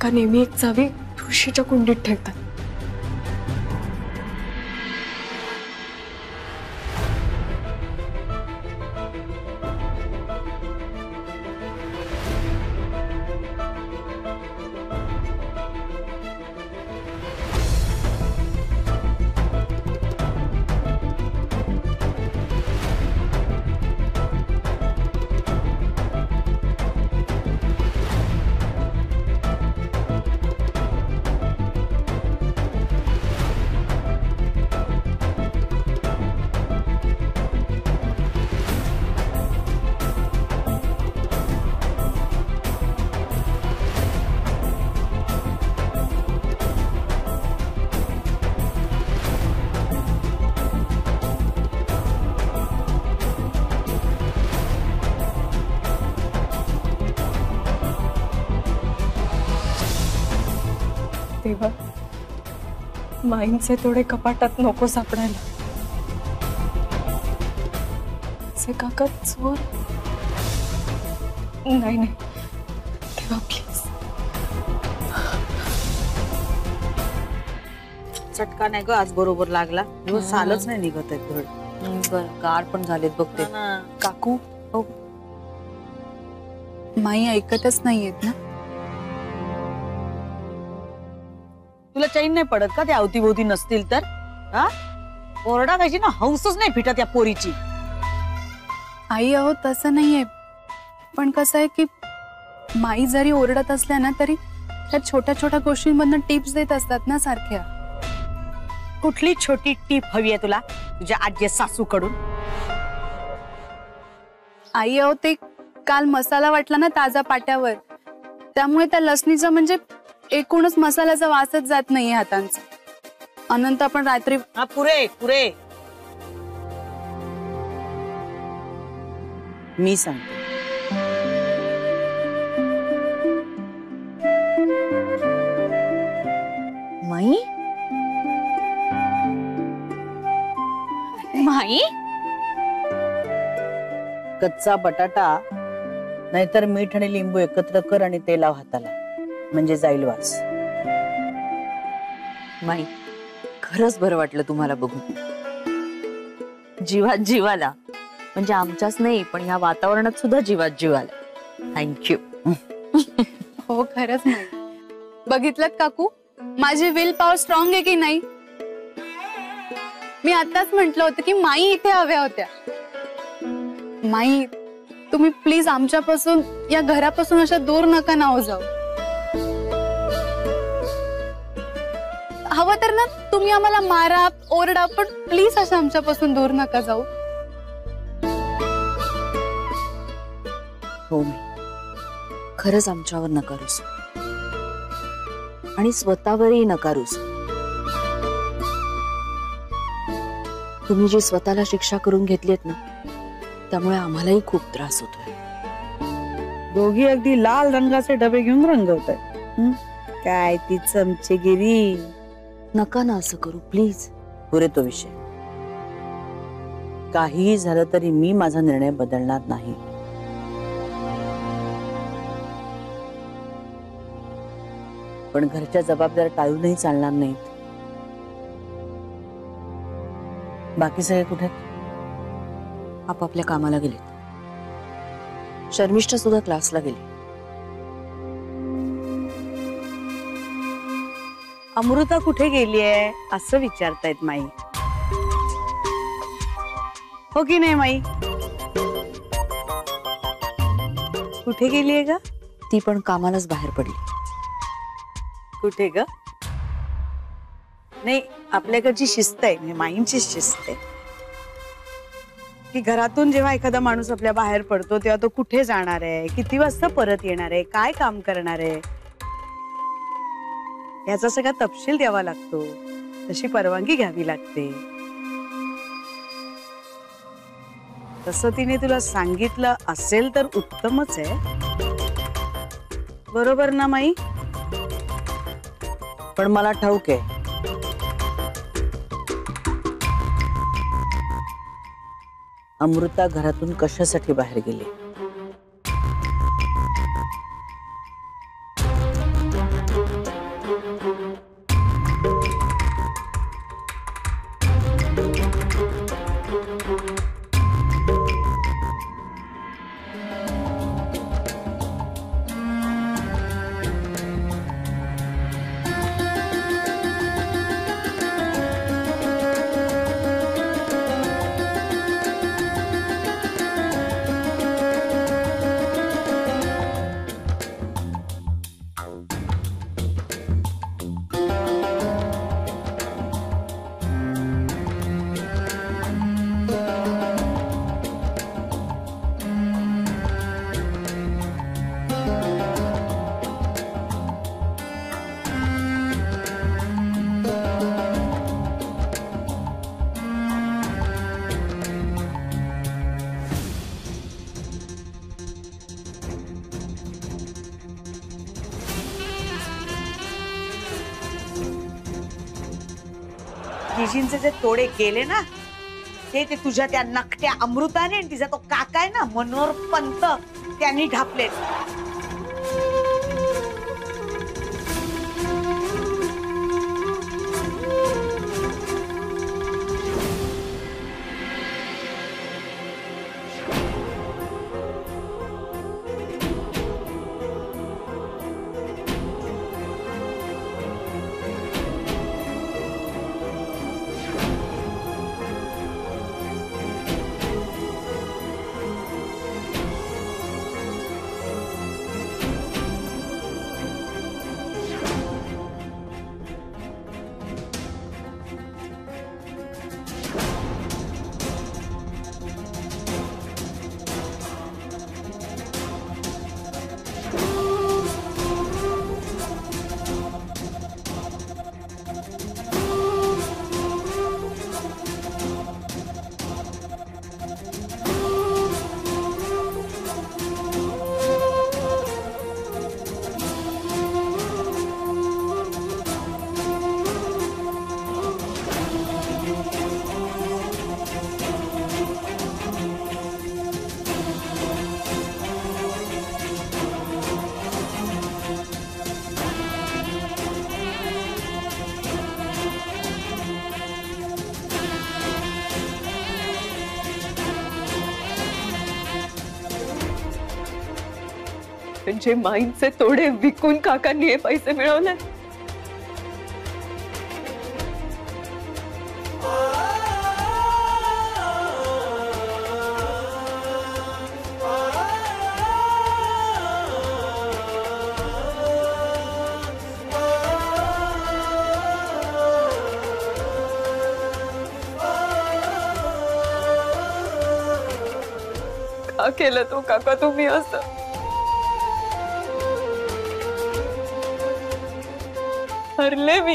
काका नेहमी एक चावी तुळशीच्या कुंडीत ठेवतात. तेव्हा माईंचे तोडे कपाटात नको सापडायला. से काका चोर नाही नाही तेव्हा प्लीज. चटका नाही ग आज बरोबर लागला. सालच नाही निघत आहे धड. गाड पण झालेत बघते. काकू हो माई ऐकतच नाहीयेत ना. तुला चैन नाही पडत का ते अवतीभोवती नसतील तर? हा ओरडा कशी ना हौसच नाही फिटत या पोरीची. आई अहो तसं नाहीये, पण कसं आहे की माई जरी ओरडत असल्या ना तरी त्या छोट्या छोट्या गोष्टींमधून टिप्स देत असतात ना सारख्या. कुठली छोटी टीप हवी आहे तुला तुझ्या आजी सासूकडून? आई अहो ते काल मसाला वाटला ना ताजा पाट्यावर, त्यामुळे त्या लसणीचं म्हणजे एकूणच मसाल्याचा वासच जात नाहीये हातांचा. अनंत आपण रात्री पुरे पुरे मी सांगते. माई माई कच्चा बटाटा नाहीतर मीठ आणि लिंबू एकत्र कर आणि ते लाव हाताला, म्हणजे जाईल वास. माई खरंच बरं वाटलं तुम्हाला बघून. जीवात जीवाला, म्हणजे आमच्याच नाही पण या वातावरणात सुद्धा जीवात जीवाला. थँक्यू. हो खरंच नाही. बघितलं काकू माझी विल पॉवर स्ट्रॉंग आहे की नाही. मी आताच म्हंटल होतं की माई इथे हव्या होत्या. माई तुम्ही प्लीज आमच्यापासून या घरापासून अशा दूर नका ना हो जाऊ. हवं तर ना तुम्ही आम्हाला मारा ओरडा, पण प्लीज असं आमच्यापासून दूर नका जाऊ. हो मी खरंच आमच्यावर नका रुसू आणि स्वतःवरही नका रुसू. तुम्ही जी स्वतःला शिक्षा करून घेतलीत ना त्यामुळे आम्हालाही खूप त्रास होतोय. दोघी अगदी लाल रंगाचे डबे घेऊन रंगवताय. काय ती चमचेगिरी. नका ना असं करू प्लीज. पुरे तो विषय. काहीही झालं तरी मी माझा निर्णय बदलणार नाही. पण घरच्या जबाबदाऱ्या टाळूनही चालणार नाहीत. बाकी सगळे कुठे? आपापल्या कामाला गेलेत. शर्मिष्ठा सुद्धा क्लासला गेली. अमृता कुठे गेली आहे असं विचारतायत माई. हो की नाही माई? कुठे गेलीये ग? ती पण कामालाच बाहेर पडली. कुठे ग? नाही आपल्याकडची शिस्त आहे, म्हणजे माईंची शिस्त आहे की घरातून जेव्हा एखादा माणूस आपल्या बाहेर पडतो तेव्हा तो कुठे जाणार आहे, किती वाजता परत येणार आहे, काय काम करणार आहे याचा सगळा तपशील द्यावा लागतो. तशी परवानगी घ्यावी लागते. तसं तिने तुला सांगितलं असेल तर उत्तमच आहे. बरोबर ना माई? पण मला ठाऊक आहे अमृता घरातून कशासाठी बाहेर गेली. जिजींचे जे तोडे गेले ना ते तुझ्या त्या नकट्या अमृताने आणि तिचा तो काका आहे ना मनोहर पंत त्यांनी ढापले. म्हणजे माईंचे तोडे विकून काकांनी हे पैसे मिळवले. का केलं तो काका तुम्ही असं? हरले मी,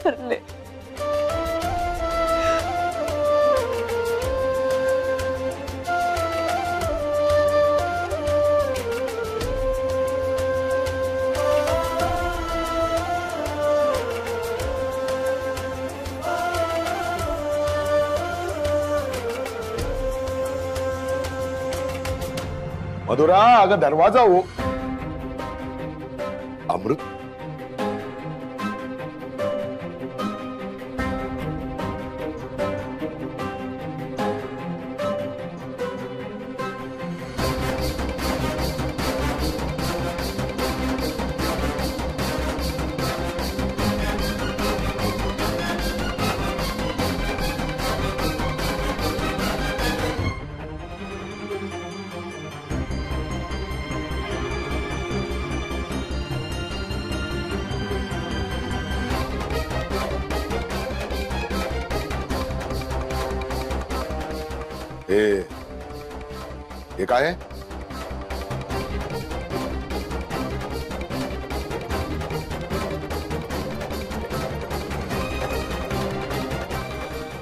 हरले. मधुरा अगं दरवाजा हो. अमृत हे काय आहे?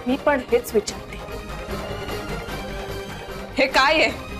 मी पण हेच विचारते, हे काय आहे?